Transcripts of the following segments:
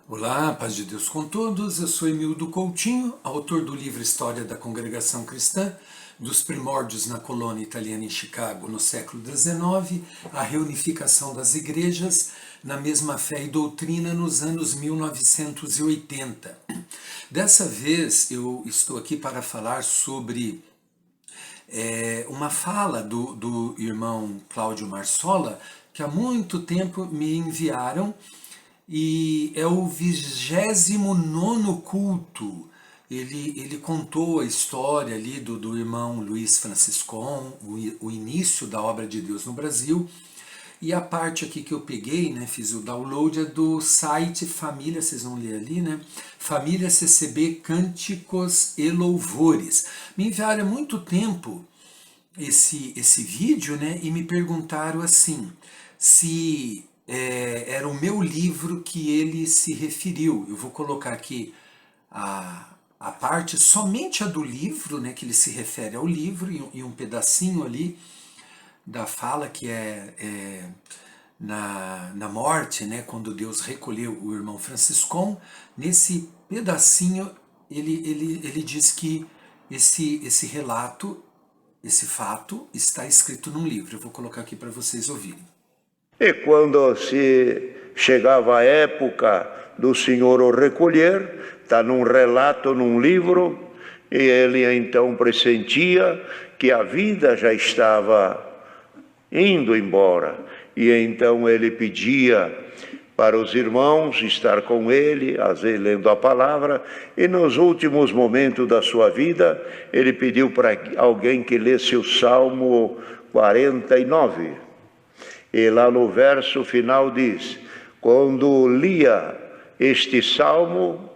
Olá, paz de Deus com todos. Eu sou Emildo Coutinho, autor do livro História da Congregação Cristã, dos primórdios na colônia italiana em Chicago no século XIX, a reunificação das igrejas na mesma fé e doutrina nos anos 1980. Dessa vez eu estou aqui para falar sobre uma fala do irmão Cláudio Marsola, que há muito tempo me enviaram, e é o 29º culto. Ele contou a história ali do irmão Luiz Franciscon, o início da obra de Deus no Brasil, e a parte aqui que eu peguei, né, fiz o download, é do site Família, vocês vão ler ali, né? Família CCB Cânticos e Louvores. Me enviaram há muito tempo esse vídeo, né, e me perguntaram assim, se era o meu livro que ele se referiu. Eu vou colocar aqui a parte, somente a do livro, né, que ele se refere ao livro, e um pedacinho ali da fala que na morte, né, quando Deus recolheu o irmão Franciscon. Nesse pedacinho ele diz que esse relato, esse fato, está escrito num livro. Eu vou colocar aqui para vocês ouvirem. E quando se chegava a época do Senhor o recolher, está num relato, num livro, e ele então pressentia que a vida já estava indo embora. E então ele pedia para os irmãos estar com ele, às vezes lendo a palavra, e nos últimos momentos da sua vida, ele pediu para alguém que lesse o Salmo 49. E lá no verso final diz, quando lia este salmo,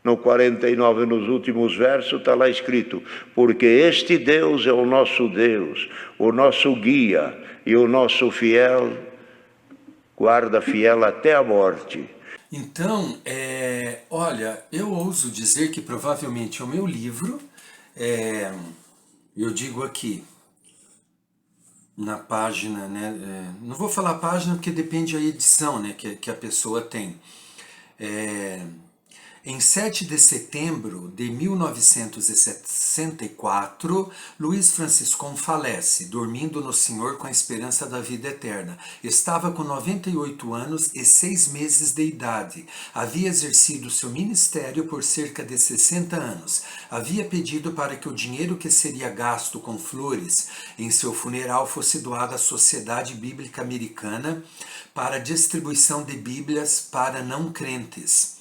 no 49, nos últimos versos, está lá escrito, porque este Deus é o nosso Deus, o nosso guia e o nosso fiel, guarda fiel até a morte. Então, olha, eu ouso dizer que provavelmente é o meu livro, eu digo aqui, na página, né, não vou falar página porque depende da edição, né, que a pessoa tem. Em 7 de setembro de 1964, Luiz Franciscon falece, dormindo no Senhor com a esperança da vida eterna. Estava com 98 anos e 6 meses de idade. Havia exercido seu ministério por cerca de 60 anos. Havia pedido para que o dinheiro que seria gasto com flores em seu funeral fosse doado à Sociedade Bíblica Americana para distribuição de Bíblias para não crentes.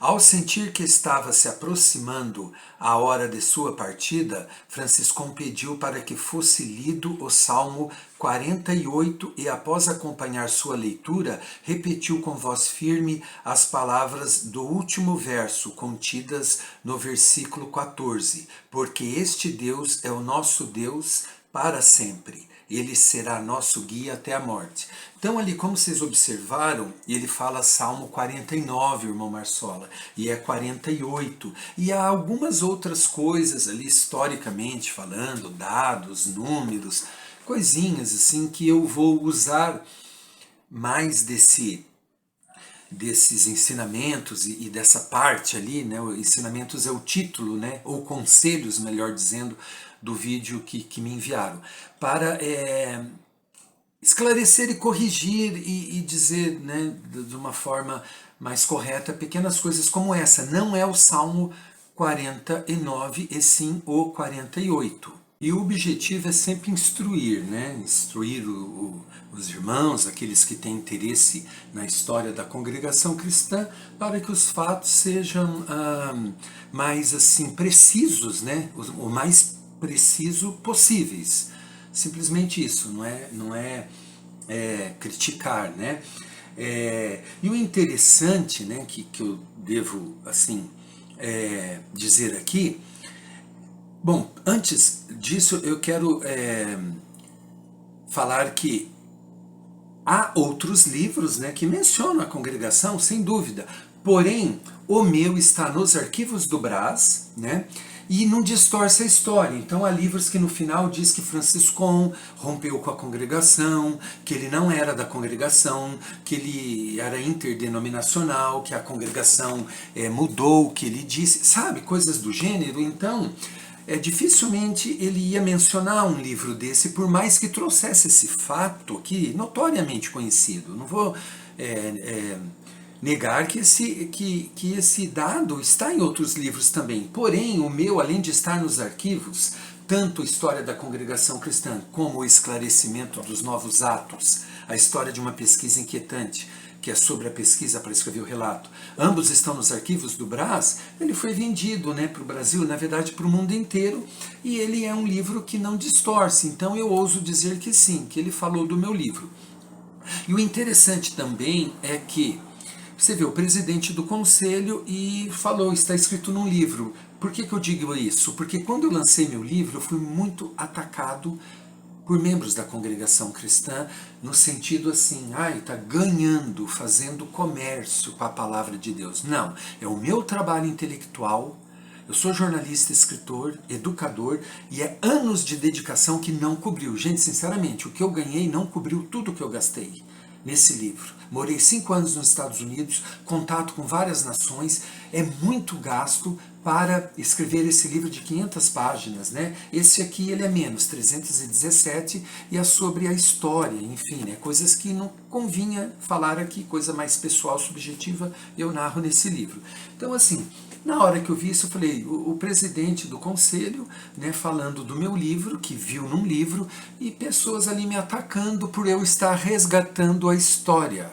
Ao sentir que estava se aproximando a hora de sua partida, Franciscon pediu para que fosse lido o Salmo 48 e, após acompanhar sua leitura, repetiu com voz firme as palavras do último verso contidas no versículo 14: porque este Deus é o nosso Deus para sempre. Ele será nosso guia até a morte. Então ali, como vocês observaram, ele fala Salmo 49, irmão Marsola, e é 48. E há algumas outras coisas ali, historicamente falando, dados, números, coisinhas assim, que eu vou usar mais desses ensinamentos e dessa parte ali, né? Ensinamentos é o título, né? Ou conselhos, melhor dizendo, do vídeo que me enviaram, para esclarecer e corrigir e dizer, né, de uma forma mais correta pequenas coisas como essa. Não é o Salmo 49 e sim o 48. E o objetivo é sempre instruir, né? Instruir os irmãos, aqueles que têm interesse na história da congregação cristã, para que os fatos sejam mais assim precisos, né? O mais preciso possíveis. Simplesmente isso, não é criticar, né? E o interessante, né, que eu devo assim dizer aqui. Bom, antes disso eu quero falar que há outros livros, né, que mencionam a congregação, sem dúvida. Porém, o meu está nos arquivos do Brás, né? e não distorce a história. Então há livros que no final diz que Franciscon rompeu com a congregação, que ele não era da congregação, que ele era interdenominacional, que a congregação mudou o que ele disse, sabe, coisas do gênero. Então dificilmente ele ia mencionar um livro desse, por mais que trouxesse esse fato aqui, notoriamente conhecido. Não vou negar que esse dado está em outros livros também. Porém, o meu, além de estar nos arquivos, tanto a história da congregação cristã como o esclarecimento dos novos atos, a história de uma pesquisa inquietante, que é sobre a pesquisa para escrever o relato. Ambos estão nos arquivos do Brás. Ele foi vendido para o Brasil, na verdade para o mundo inteiro, e ele é um livro que não distorce, então eu ouso dizer que sim, que ele falou do meu livro. E o interessante também é que, você vê, o presidente do conselho e falou, está escrito num livro. Por que eu digo isso? Porque quando eu lancei meu livro, eu fui muito atacado por membros da congregação cristã, no sentido assim, está ganhando, fazendo comércio com a palavra de Deus. Não, é o meu trabalho intelectual, eu sou jornalista, escritor, educador, e é anos de dedicação que não cobriu. Gente, sinceramente, o que eu ganhei não cobriu tudo o que eu gastei nesse livro. Morei 5 anos nos Estados Unidos, contato com várias nações, é muito gasto para escrever esse livro de 500 páginas, né? Esse aqui ele é menos, 317, e é sobre a história, enfim, coisas que não convinha falar aqui, coisa mais pessoal, subjetiva, eu narro nesse livro. Então, assim, na hora que eu vi isso, eu falei, o presidente do conselho, falando do meu livro, que viu num livro, e pessoas ali me atacando por eu estar resgatando a história.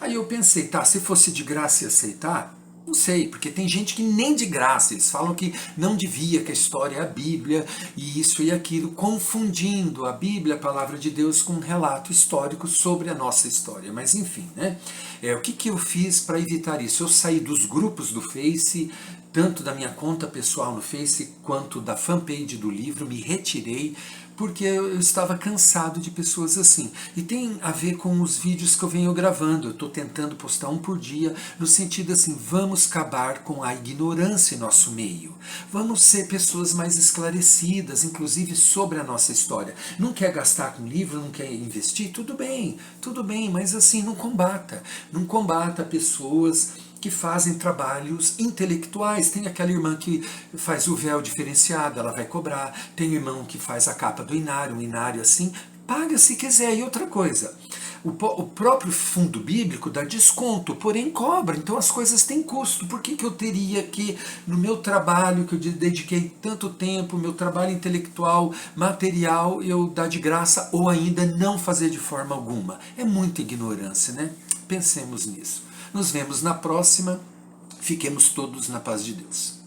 Aí eu pensei, se fosse de graça ia aceitar? Não sei, porque tem gente que nem de graça, eles falam que não devia, que a história é a Bíblia, e isso e aquilo, confundindo a Bíblia, a palavra de Deus, com um relato histórico sobre a nossa história. Mas enfim, o que eu fiz para evitar isso? Eu saí dos grupos do Face, tanto da minha conta pessoal no Face, quanto da fanpage do livro, me retirei, porque eu estava cansado de pessoas assim. E tem a ver com os vídeos que eu venho gravando. Eu estou tentando postar um por dia, no sentido assim, vamos acabar com a ignorância em nosso meio. Vamos ser pessoas mais esclarecidas, inclusive sobre a nossa história. Não quer gastar com livro, não quer investir? Tudo bem, mas assim, não combata pessoas que fazem trabalhos intelectuais. Tem aquela irmã que faz o véu diferenciado, ela vai cobrar. Tem irmão que faz a capa do inário, um inário assim, paga se quiser. E outra coisa, o próprio fundo bíblico dá desconto, porém cobra, então as coisas têm custo. Por que eu teria que, no meu trabalho, que eu dediquei tanto tempo, meu trabalho intelectual, material, eu dar de graça ou ainda não fazer de forma alguma? É muita ignorância, Pensemos nisso. Nos vemos na próxima. Fiquemos todos na paz de Deus.